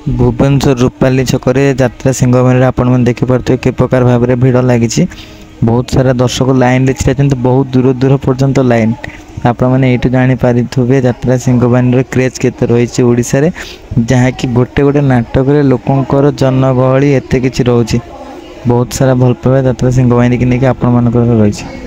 भुवनेश्वर रूपाली छकरे यात्रा सिंहवानी आपण मैंने देखिपे कि प्रकार भाव में भिड़ लगी। बहुत सारा दर्शक लाइन छाई बहुत दूर दूर पर्यंत लाइन आपण मैंने ये जानीपारे यात्रा सिंहवानी क्रेज केते रही ओडिशा रे जहाँकि गोटे गोटे नाटक लोकंर जनगहली एत कि रोचे बहुत सारा भल पाइबा यात्रा सिंहवानी की नहीं आपण मान रही।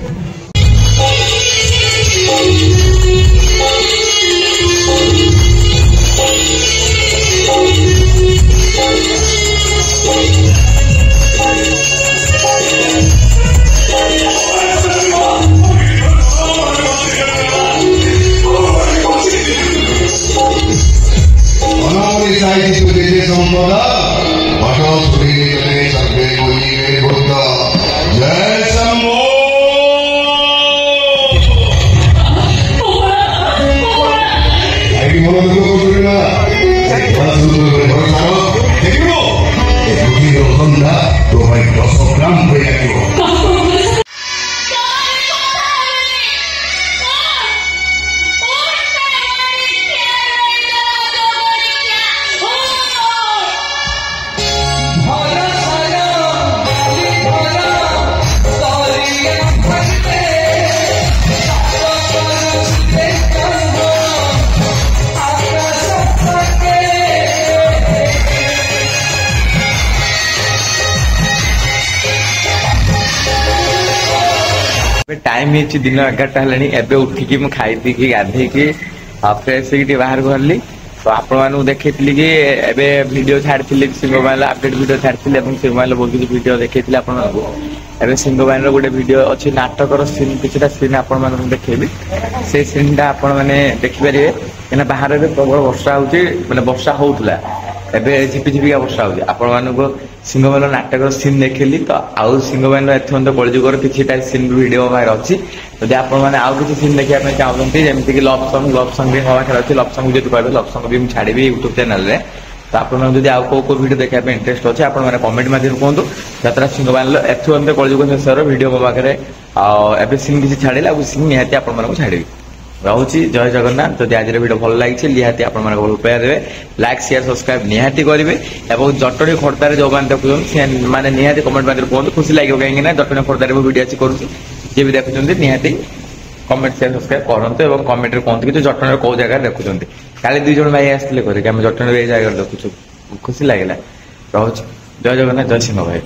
टाइम है दिन 11टा है उठिकी मुझे खाई पी गाधे फ्रेश होगी बाहर गली तो आपण देखी कि एवं वीडियो छाड़ी सिंहवानी अपडेट वीडियो छाड़ी सिंहवानी बहुत किसी वीडियो देखी आपन सिंहवानी गोटे वीडियो अच्छी नाटकर सीन किसी सीन आपण देखेबी से सीन टा आपण मैंने देखिपारे कहीं बाहर प्रबल वर्षा हो मैंने वर्षा होता एवं झिपिझिपिका वर्षा हो आपण सिंहवानी नाटक सीन देखिली तो आउ सिंहवानी एथन कलजुगर किसी सीन वीडियो बाहर अच्छी जब आपने आउ किसी सीन देखा चाहते जमीक लव सॉन्ग भी हवा अच्छी लव सॉन्ग जो कहते लव सॉन्ग भी मुझे छाड़ी यूट्यूब चैनल में तो आपड़ी आउ कौ वीडियो देखा इंटरेस्ट अच्छे आपने कमेंट मध्यम कहतु यात्रा सिंहवानी एथन कलजुग शेष वीडियो मो पाखे एवं सीन किसी छाड़े सीन निहाती आपको छाड़ी रहुची। जय जगन्नाथ। जदि आज वीडियो भल लगी निहाती आप भल पाया देवे लाइक शेयर सब्सक्राइब निहाती करेंगे और जटणी खोर्धार जो मैंने देखुं मैंने निहाती कमेंट मध्य कहूँ खुशी लगे कहीं जटणी खोर्धार वीडियो अच्छी करुँच जी भी देखुं निहाती कमेंट शेयर सब्सक्राइब करते और कमेंट में कहते कि जटणी कौ जगह देखुं काली 2 जन भाई आसते जटणी जगह देखुँ खुशी लगे रहुची। जय जगन्नाथ। जय सिंह भाई।